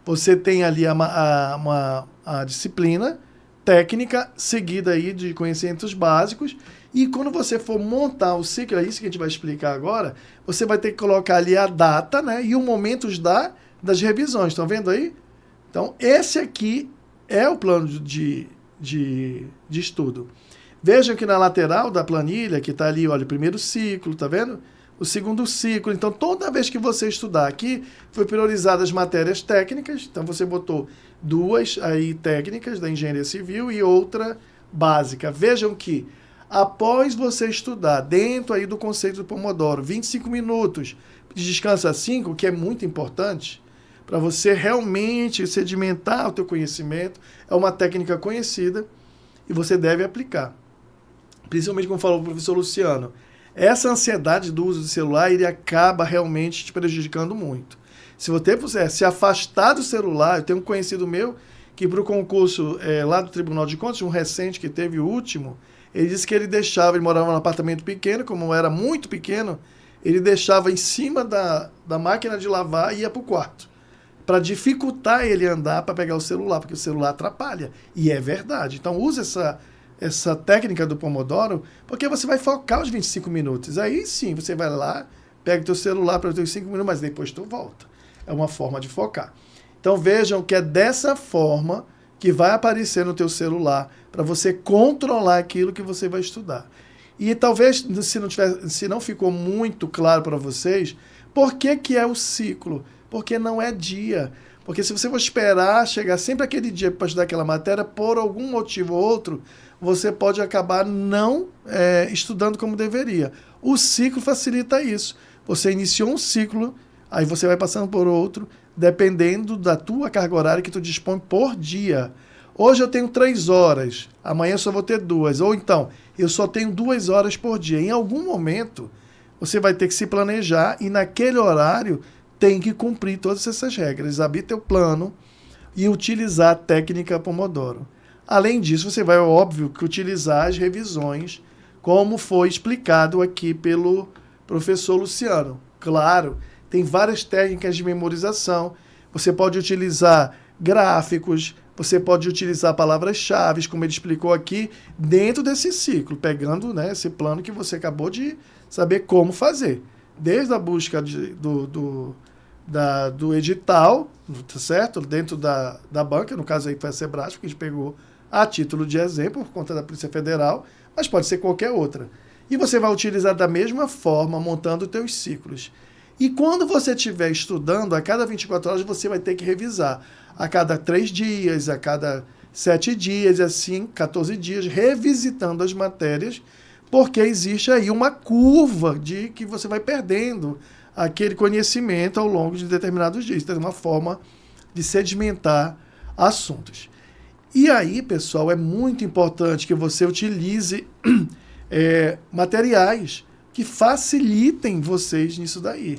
Você tem ali a disciplina técnica seguida aí de conhecimentos básicos, e quando você for montar o ciclo, é isso que a gente vai explicar agora, você vai ter que colocar ali a data, né, e o momento das revisões. Estão vendo aí? Então, esse aqui é o plano de estudo. Vejam que na lateral da planilha, que está ali, olha, o primeiro ciclo, tá vendo? O segundo ciclo. Então, toda vez que você estudar aqui, foi priorizado as matérias técnicas. Então, você botou 2 aí técnicas da engenharia civil e outra básica. Vejam que, após você estudar dentro aí do conceito do Pomodoro, 25 minutos, descansa 5, que é muito importante, para você realmente sedimentar o teu conhecimento. É uma técnica conhecida e você deve aplicar. Principalmente, como falou o professor Luciano, essa ansiedade do uso do celular, ele acaba realmente te prejudicando muito. Se você puder se afastar do celular, eu tenho um conhecido meu que para o concurso lá do Tribunal de Contas, um recente que teve o último, ele disse que ele morava num apartamento pequeno, como era muito pequeno, ele deixava em cima da máquina de lavar e ia para o quarto, para dificultar ele andar para pegar o celular, porque o celular atrapalha. E é verdade. Então use essa técnica do Pomodoro, porque você vai focar os 25 minutos. Aí sim, você vai lá, pega o teu celular para os teus 5 minutos, mas depois tu volta. É uma forma de focar. Então vejam que é dessa forma que vai aparecer no teu celular para você controlar aquilo que você vai estudar. E talvez, se não ficou muito claro para vocês, por que é o ciclo? Porque não é dia. Porque se você for esperar chegar sempre aquele dia para estudar aquela matéria, por algum motivo ou outro, você pode acabar não estudando como deveria. O ciclo facilita isso. Você iniciou um ciclo, aí você vai passando por outro, dependendo da tua carga horária que tu dispõe por dia. Hoje eu tenho 3 horas, amanhã eu só vou ter 2. Ou então, eu só tenho 2 horas por dia. Em algum momento, você vai ter que se planejar e naquele horário tem que cumprir todas essas regras, abrir teu plano e utilizar a técnica Pomodoro. Além disso, você vai, óbvio, que utilizar as revisões, como foi explicado aqui pelo professor Luciano. Claro, tem várias técnicas de memorização. Você pode utilizar gráficos, você pode utilizar palavras-chave, como ele explicou aqui, dentro desse ciclo, pegando, né, esse plano que você acabou de saber como fazer. Desde a busca do edital, tá certo? Dentro da banca, no caso aí foi a Sebrasp, que a gente pegou a título de exemplo, por conta da Polícia Federal, mas pode ser qualquer outra. E você vai utilizar da mesma forma, montando os teus ciclos. E quando você estiver estudando, a cada 24 horas você vai ter que revisar. A cada 3 dias, a cada 7 dias, assim, 14 dias, revisitando as matérias, porque existe aí uma curva de que você vai perdendo aquele conhecimento ao longo de determinados dias. Então, é uma forma de sedimentar assuntos. E aí, pessoal, é muito importante que você utilize materiais que facilitem vocês nisso daí.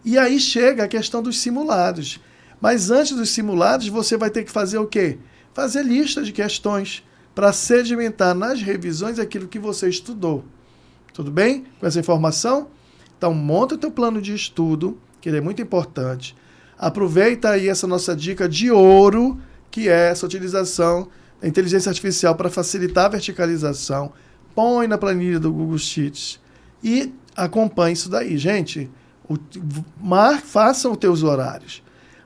E aí chega a questão dos simulados. Mas antes dos simulados, você vai ter que fazer o quê? Fazer lista de questões para sedimentar nas revisões aquilo que você estudou. Tudo bem com essa informação? Então, monta o teu plano de estudo, que ele é muito importante. Aproveita aí essa nossa dica de ouro, que é essa utilização da inteligência artificial para facilitar a verticalização. Põe na planilha do Google Sheets e acompanhe isso daí. Gente, façam os teus horários.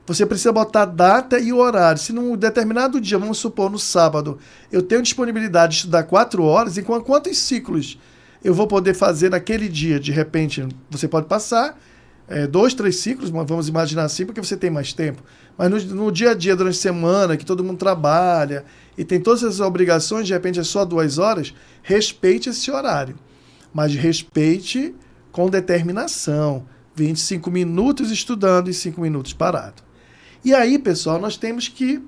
Você precisa botar a data e o horário. Se num determinado dia, vamos supor, no sábado, eu tenho disponibilidade de estudar 4 horas, então quantos ciclos eu vou poder fazer naquele dia? De repente, você pode passar 2, 3 ciclos, vamos imaginar assim, porque você tem mais tempo. Mas no dia a dia, durante a semana, que todo mundo trabalha e tem todas essas obrigações, de repente é só 2 horas, respeite esse horário. Mas respeite com determinação. 25 minutos estudando e 5 minutos parado. E aí, pessoal, nós temos que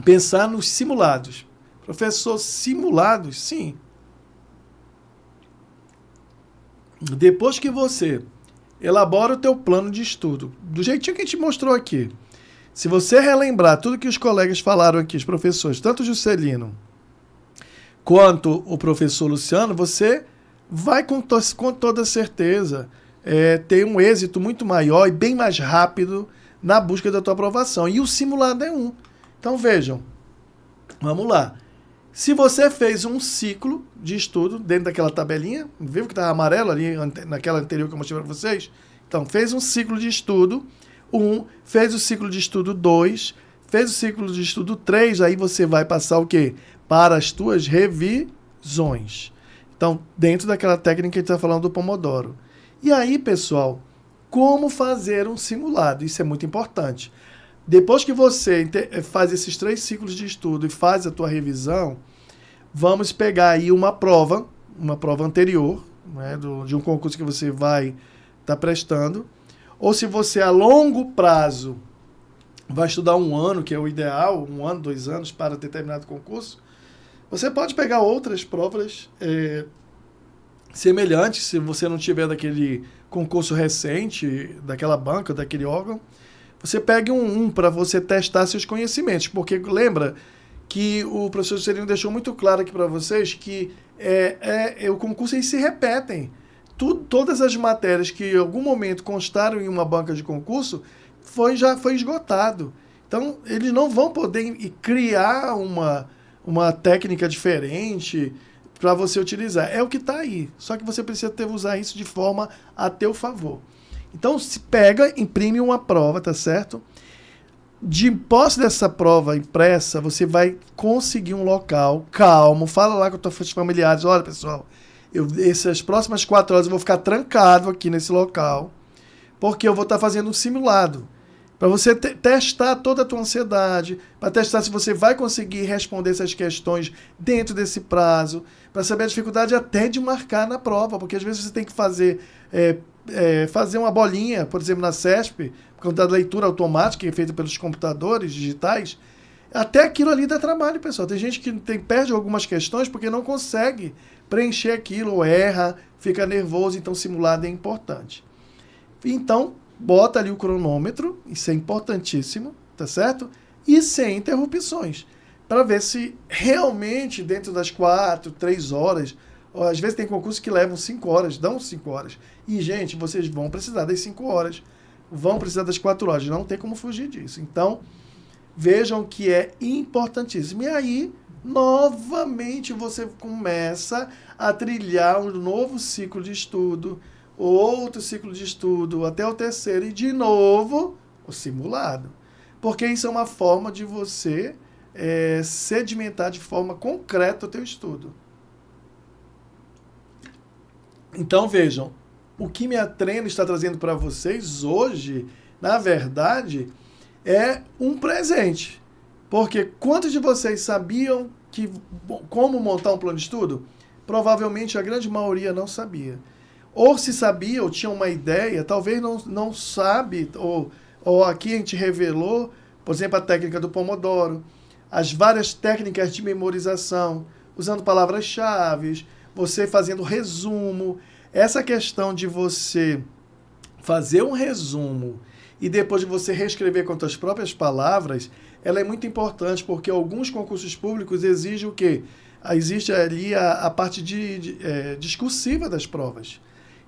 pensar nos simulados. Professor, simulados? Sim. Depois que você elabora o teu plano de estudo, do jeitinho que a gente mostrou aqui, se você relembrar tudo que os colegas falaram aqui, os professores, tanto o Juscelino quanto o professor Luciano, você vai com toda certeza ter um êxito muito maior e bem mais rápido na busca da tua aprovação. E o simulado é um. Então vejam, vamos lá. Se você fez um ciclo de estudo dentro daquela tabelinha, viu que estava amarelo ali naquela anterior que eu mostrei para vocês? Então, fez um ciclo de estudo 1, fez o ciclo de estudo 2, fez o ciclo de estudo 3, aí você vai passar o quê? Para as tuas revisões. Então, dentro daquela técnica que a gente está falando do Pomodoro. E aí, pessoal, como fazer um simulado? Isso é muito importante. Depois que você faz esses 3 ciclos de estudo e faz a tua revisão, vamos pegar aí uma prova anterior, né, de um concurso que você vai estar prestando. Ou se você a longo prazo vai estudar 1 ano, que é o ideal, 1 ano, 2 anos para determinado concurso, você pode pegar outras provas semelhantes, se você não tiver daquele concurso recente, daquela banca, daquele órgão. Você pegue um para você testar seus conhecimentos, porque lembra que o professor Juscelino deixou muito claro aqui para vocês que o concurso eles se repetem. Todas as matérias que em algum momento constaram em uma banca de concurso já foi esgotado. Então, eles não vão poder criar uma técnica diferente para você utilizar. É o que está aí, só que você precisa usar isso de forma a teu favor. Então, se pega, imprime uma prova, tá certo? De posse dessa prova impressa, você vai conseguir um local calmo. Fala lá com os teus familiares. Olha, pessoal, essas próximas 4 horas eu vou ficar trancado aqui nesse local, porque eu vou estar fazendo um simulado. Para você testar toda a tua ansiedade, para testar se você vai conseguir responder essas questões dentro desse prazo, para saber a dificuldade até de marcar na prova, porque às vezes você tem que fazer uma bolinha, por exemplo, na CESP, por conta da leitura automática que é feita pelos computadores digitais. Até aquilo ali dá trabalho, pessoal. Tem gente que perde algumas questões porque não consegue preencher aquilo, ou erra, fica nervoso, então simulado é importante. Então, bota ali o cronômetro, isso é importantíssimo, tá certo? E sem interrupções, para ver se realmente dentro das 4, 3 horas, ou às vezes tem concursos que levam 5 horas, dão 5 horas. E, gente, vocês vão precisar das 5 horas, vão precisar das 4 horas, não tem como fugir disso. Então, vejam que é importantíssimo. E aí, novamente, você começa a trilhar um novo ciclo de estudo, outro ciclo de estudo, até o terceiro, e de novo, o simulado. Porque isso é uma forma de você sedimentar de forma concreta o teu estudo. Então, vejam, o que Minha Treino está trazendo para vocês hoje, na verdade, é um presente. Porque quantos de vocês sabiam como montar um plano de estudo? Provavelmente a grande maioria não sabia. Ou se sabia, ou tinha uma ideia, talvez não sabe, ou aqui a gente revelou, por exemplo, a técnica do Pomodoro, as várias técnicas de memorização, usando palavras-chave, você fazendo resumo. Essa questão de você fazer um resumo e depois de você reescrever com as suas próprias palavras, ela é muito importante, porque alguns concursos públicos exigem o quê? Existe ali a parte discursiva das provas.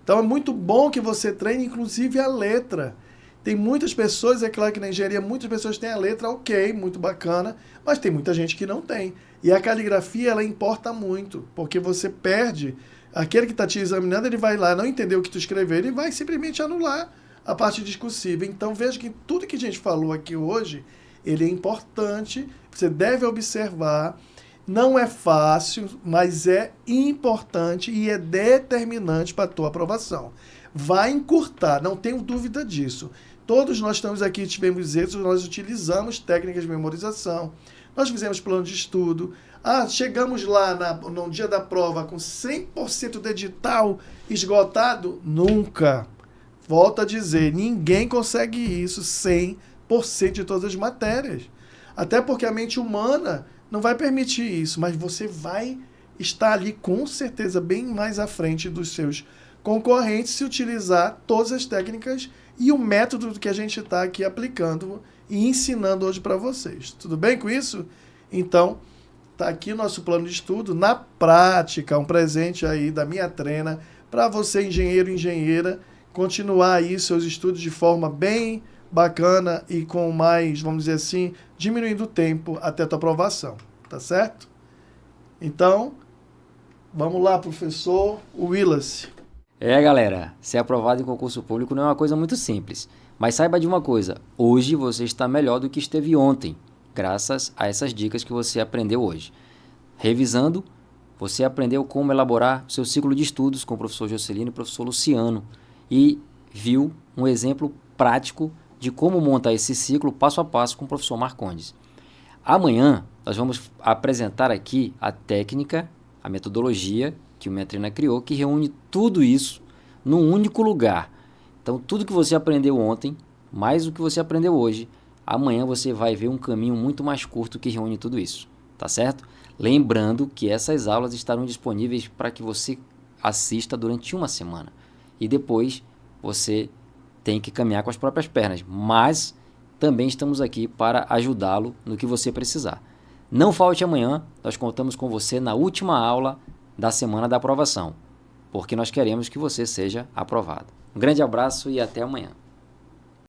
Então é muito bom que você treine, inclusive, a letra. Tem muitas pessoas, é claro que na engenharia muitas pessoas têm a letra ok, muito bacana, mas tem muita gente que não tem. E a caligrafia, ela importa muito, porque você perde, aquele que está te examinando, ele vai lá, não entender o que tu escreveu, ele vai simplesmente anular a parte discursiva. Então veja que tudo que a gente falou aqui hoje, ele é importante, você deve observar. Não é fácil, mas é importante e é determinante para a tua aprovação. Vai encurtar, não tenho dúvida disso. Todos nós estamos aqui, tivemos êxitos, nós utilizamos técnicas de memorização, nós fizemos plano de estudo. Chegamos lá no dia da prova com 100% do edital esgotado? Nunca. Volto a dizer, ninguém consegue isso 100% de todas as matérias. Até porque a mente humana não vai permitir isso, mas você vai estar ali com certeza bem mais à frente dos seus concorrentes se utilizar todas as técnicas e o método que a gente está aqui aplicando e ensinando hoje para vocês. Tudo bem com isso? Então, está aqui o nosso plano de estudo na prática, um presente aí da Minha Treina para você, engenheiro e engenheira, continuar aí seus estudos de forma bem bacana e com mais, vamos dizer assim, diminuindo o tempo até a tua aprovação, tá certo? Então, vamos lá, professor Willis. Galera, ser aprovado em concurso público não é uma coisa muito simples, mas saiba de uma coisa, hoje você está melhor do que esteve ontem, graças a essas dicas que você aprendeu hoje. Revisando, você aprendeu como elaborar seu ciclo de estudos com o professor Jocelino e o professor Luciano e viu um exemplo prático de como montar esse ciclo passo a passo com o professor Marcondes. Amanhã nós vamos apresentar aqui a técnica, a metodologia que o Minha Treina criou, que reúne tudo isso num único lugar. Então tudo que você aprendeu ontem, mais o que você aprendeu hoje, amanhã você vai ver um caminho muito mais curto que reúne tudo isso, tá certo? Lembrando que essas aulas estarão disponíveis para que você assista durante uma semana e depois você tem que caminhar com as próprias pernas, mas também estamos aqui para ajudá-lo no que você precisar. Não falte amanhã, nós contamos com você na última aula da semana da aprovação, porque nós queremos que você seja aprovado. Um grande abraço e até amanhã.